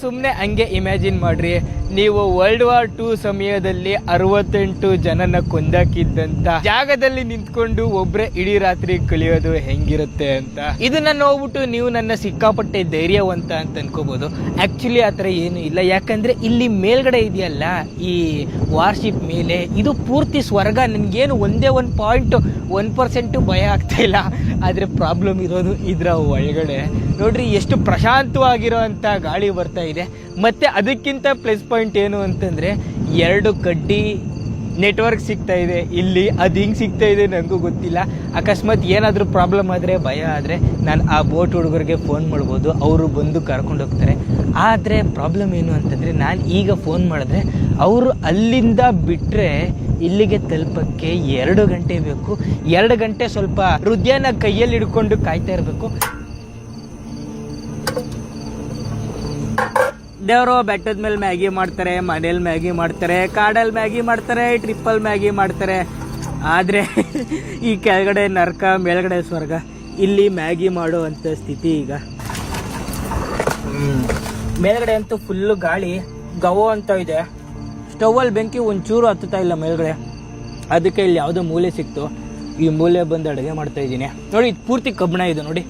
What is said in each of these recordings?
ಸುಮ್ಮನೆ ಹಂಗೆ ಇಮ್ಯಾಜಿನ್ ಮಾಡ್ರಿ, ನೀವು ವರ್ಲ್ಡ್ ವಾರ್ II ಸಮಯದಲ್ಲಿ 68 ಜನನ ಕೊಂದಾಕಿದ್ದಂತ ಜಾಗದಲ್ಲಿ ನಿಂತ್ಕೊಂಡು ಒಬ್ರೆ ಇಡೀ ರಾತ್ರಿ ಕಳಿಯೋದು ಹೆಂಗಿರುತ್ತೆ ಅಂತ. ಇದನ್ನ ನೋಡ್ಬಿಟ್ಟು ನೀವು ನನ್ನ ಸಿಕ್ಕಾಪಟ್ಟೆ ಧೈರ್ಯವಂತ ಅಂತ ಅನ್ಕೋಬಹುದು. ಆಕ್ಚುಲಿ ಆತರ ಏನು ಇಲ್ಲ, ಯಾಕಂದ್ರೆ ಇಲ್ಲಿ ಮೇಲ್ಗಡೆ ಇದೆಯಲ್ಲ ಈ ವಾರ್ಶಿಪ್ ಮೇಲೆ, ಇದು ಪೂರ್ತಿ ಸ್ವರ್ಗ. ನನ್ಗೇನು ಒಂದೇ 1% ಭಯ ಆಗ್ತಾ ಇಲ್ಲ. ಆದ್ರೆ ಪ್ರಾಬ್ಲಮ್ ಇರೋದು ಇದ್ರ ಒಳಗಡೆ. ನೋಡ್ರಿ ಎಷ್ಟು ಪ್ರಶಾಂತವಾಗಿರೋ ಅಂತ ಗಾಳಿ ಬರ್ತಾ ಇದೆ. ಮತ್ತೆ ಅದಕ್ಕಿಂತ ಪ್ಲಸ್ ಪಾಯಿಂಟ್ ಏನು ಅಂತಂದ್ರೆ 2 ಕಡ್ಡಿ ನೆಟ್ವರ್ಕ್ ಸಿಗ್ತಾ ಇದೆ ಇಲ್ಲಿ. ಅದು ಹಿಂಗೆ ಸಿಗ್ತಾ ಇದೆ ನನಗೂ ಗೊತ್ತಿಲ್ಲ. ಅಕಸ್ಮಾತ್ ಏನಾದರೂ ಪ್ರಾಬ್ಲಮ್ ಆದರೆ, ಭಯ ಆದರೆ, ನಾನು ಆ ಬೋಟ್ ಹುಡುಗರಿಗೆ ಫೋನ್ ಮಾಡ್ಬೋದು, ಅವರು ಬಂದು ಕರ್ಕೊಂಡು ಹೋಗ್ತಾರೆ. ಆದರೆ ಪ್ರಾಬ್ಲಮ್ ಏನು ಅಂತಂದರೆ, ನಾನು ಈಗ ಫೋನ್ ಮಾಡಿದ್ರೆ ಅವರು ಅಲ್ಲಿಂದ ಬಿಟ್ಟರೆ ಇಲ್ಲಿಗೆ ತಲುಪಕ್ಕೆ 2 ಗಂಟೆ ಬೇಕು. 2 ಗಂಟೆ ಸ್ವಲ್ಪ ಹೃದಯನ ಕೈಯಲ್ಲಿ ಹಿಡ್ಕೊಂಡು ಕಾಯ್ತಾ ಇರಬೇಕು. ದೇವರು ಬೆಟ್ಟದ ಮೇಲೆ ಮ್ಯಾಗಿ ಮಾಡ್ತಾರೆ, ಮನೇಲಿ ಮ್ಯಾಗಿ ಮಾಡ್ತಾರೆ, ಕಾಡಲ್ಲಿ ಮ್ಯಾಗಿ ಮಾಡ್ತಾರೆ, ಟ್ರಿಪ್ಪಲ್ ಮ್ಯಾಗಿ ಮಾಡ್ತಾರೆ. ಆದರೆ ಈ ಕೆಳಗಡೆ ನರಕ, ಮೇಲ್ಗಡೆ ಸ್ವರ್ಗ. ಇಲ್ಲಿ ಮ್ಯಾಗಿ ಮಾಡೋ ಅಂಥ ಸ್ಥಿತಿ ಈಗ. ಮೇಲ್ಗಡೆ ಅಂತೂ ಫುಲ್ಲು ಗಾಳಿ ಗವೋ ಅಂತ ಇದೆ. ಸ್ಟೌವಲ್ಲಿ ಬೆಂಕಿ ಒಂಚೂರು ಹತ್ತುತ್ತಾ ಇಲ್ಲ ಮೇಲ್ಗಡೆ. ಅದಕ್ಕೆ ಇಲ್ಲಿ ಯಾವುದೋ ಮೂಲೆ ಸಿಕ್ತು, ಈ ಮೂಲೆ ಬಂದು ಅಡುಗೆ ಮಾಡ್ತಾ ಇದ್ದೀನಿ. ನೋಡಿ, ಇದು ಪೂರ್ತಿ ಕಬ್ಬಣ ಇದೆ ನೋಡಿ,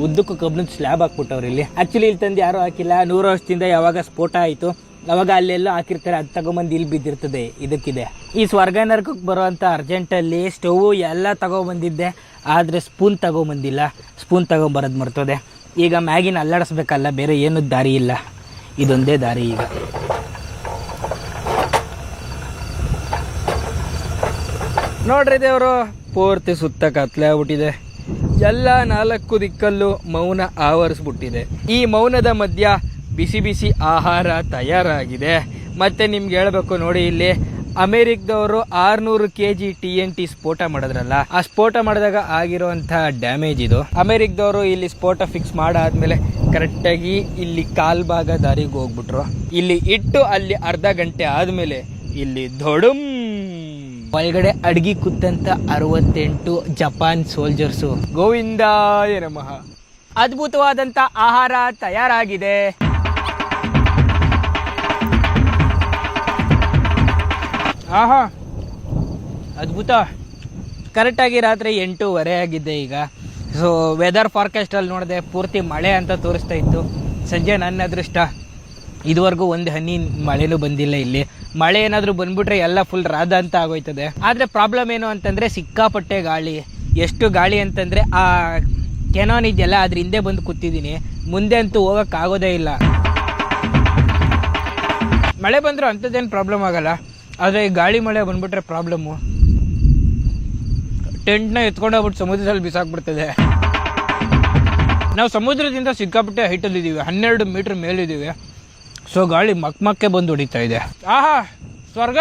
ಉದ್ದಕ್ಕೂ ಕಬ್ಬಣದ ಸ್ಲ್ಯಾಬ್ ಹಾಕ್ಬಿಟ್ಟವ್ರು ಇಲ್ಲಿ. ಆಕ್ಚುಲಿ ಇಲ್ಲಿ ತಂದು ಯಾರು ಹಾಕಿಲ್ಲ. 100 ವರ್ಷದಿಂದ ಯಾವಾಗ ಸ್ಫೋಟ ಆಯಿತು ಅವಾಗ ಅಲ್ಲೆಲ್ಲ ಹಾಕಿರ್ತಾರೆ, ಅದು ತಗೊಂಬಂದು ಇಲ್ಲಿ ಬಿದ್ದಿರ್ತದೆ. ಇದಕ್ಕಿದೆ ಈ ಸ್ವರ್ಗ ನರಕಕ್ಕೆ ಬರೋವಂಥ ಅರ್ಜೆಂಟಲ್ಲಿ ಸ್ಟವ್ ಎಲ್ಲ ತಗೊಬಂದಿದ್ದೆ, ಆದರೆ ಸ್ಪೂನ್ ತಗೊಬಂದಿಲ್ಲ. ಸ್ಪೂನ್ ತಗೊಂಬರೋದು ಮರ್ತದೆ. ಈಗ ಮ್ಯಾಗಿನ ಅಲ್ಲಾಡಿಸ್ಬೇಕಲ್ಲ, ಬೇರೆ ಏನೂ ದಾರಿ ಇಲ್ಲ, ಇದೊಂದೇ ದಾರಿ ಈಗ. ನೋಡ್ರಿ ದೇವರು, ಪೂರ್ತಿ ಸುತ್ತ ಕತ್ಲೆ ಆಗ್ಬಿಟ್ಟಿದೆ. ಎಲ್ಲ 4 ದಿಕ್ಕಲ್ಲೂ ಮೌನ ಆವರಿಸ್ಬಿಟ್ಟಿದೆ. ಈ ಮೌನದ ಮಧ್ಯ ಬಿಸಿ ಬಿಸಿ ಆಹಾರ ತಯಾರಾಗಿದೆ. ಮತ್ತೆ ನಿಮ್ಗೆ ಹೇಳ್ಬೇಕು ನೋಡಿ, ಇಲ್ಲಿ ಅಮೆರಿಕದವರು 600 kg TNT ಸ್ಫೋಟ ಮಾಡಿದ್ರಲ್ಲ, ಆ ಸ್ಫೋಟ ಮಾಡಿದಾಗ ಆಗಿರುವಂತಹ ಡ್ಯಾಮೇಜ್ ಇದು. ಅಮೆರಿಕದವರು ಇಲ್ಲಿ ಸ್ಫೋಟ ಫಿಕ್ಸ್ ಮಾಡಾದ್ಮೇಲೆ ಕರೆಕ್ಟಾಗಿ ಇಲ್ಲಿ ಕಾಲ್ ಭಾಗ ದಾರಿಗೆ ಹೋಗ್ಬಿಟ್ರು. ಇಲ್ಲಿ ಇಟ್ಟು ಅಲ್ಲಿ ಅರ್ಧ ಗಂಟೆ ಆದ್ಮೇಲೆ ಇಲ್ಲಿ ದೊಡಂ ಒಳಗಡೆ ಅಡ್ಗಿ ಕೂತಂತ 68 ಜಪಾನ್ ಸೋಲ್ಜರ್ಸು. ಗೋವಿಂದಾಯ ನಮಃ. ಅದ್ಭುತವಾದಂತ ಆಹಾರ ತಯಾರಾಗಿದೆ. ಆಹಾ, ಅದ್ಭುತ. ಕರೆಕ್ಟಾಗಿ ರಾತ್ರಿ 8:15 ಆಗಿದ್ದೆ ಈಗ. ಸೊ ವೆದರ್ ಫಾರ್ಕಾಸ್ಟ್ ಅಲ್ಲಿ ನೋಡಿದೆ, ಪೂರ್ತಿ ಮಳೆ ಅಂತ ತೋರಿಸ್ತಾ ಇತ್ತು. ಸಂಜೆ ನನ್ನ ಅದೃಷ್ಟ, ಇದುವರೆಗೂ ಒಂದು ಹನಿ ಮಳೆನೂ ಬಂದಿಲ್ಲ ಇಲ್ಲಿ. ಮಳೆ ಏನಾದರೂ ಬಂದ್ಬಿಟ್ರೆ ಎಲ್ಲ ಫುಲ್ ರಾಧ ಅಂತ ಆಗೋಯ್ತದೆ. ಆದರೆ ಪ್ರಾಬ್ಲಮ್ ಏನು ಅಂತಂದರೆ ಸಿಕ್ಕಾಪಟ್ಟೆ ಗಾಳಿ. ಎಷ್ಟು ಗಾಳಿ ಅಂತಂದರೆ ಆ ಕೆನಾನ್ ಇದೆಯಲ್ಲ, ಅದ್ರ ಹಿಂದೆ ಬಂದು ಕೂತಿದ್ದೀನಿ. ಮುಂದೆ ಅಂತೂ ಹೋಗೋಕ್ಕಾಗೋದೇ ಇಲ್ಲ. ಮಳೆ ಬಂದರೂ ಅಂಥದ್ದೇನು ಪ್ರಾಬ್ಲಮ್ ಆಗಲ್ಲ, ಆದರೆ ಈ ಗಾಳಿ ಮಳೆ ಬಂದ್ಬಿಟ್ರೆ ಪ್ರಾಬ್ಲಮ್ಮು. ಟೆಂಟ್ನ ಎತ್ಕೊಂಡೋಗ್ಬಿಟ್ಟು ಸಮುದ್ರದಲ್ಲಿ ಬಿಸಾಕ್ಬಿಡ್ತದೆ. ನಾವು ಸಮುದ್ರದಿಂದ ಸಿಕ್ಕಾಪಟ್ಟೆ ಹೈಟಲ್ಲಿದ್ದೀವಿ, 12 ಮೀಟ್ರ್ ಮೇಲಿದ್ದೀವಿ. ಸೊ ಗಾಳಿ ಮಕ್ಕೆ ಬಂದು ಹೊಡಿತಾ ಇದೆ. ಆಹಾ, ಸ್ವರ್ಗ.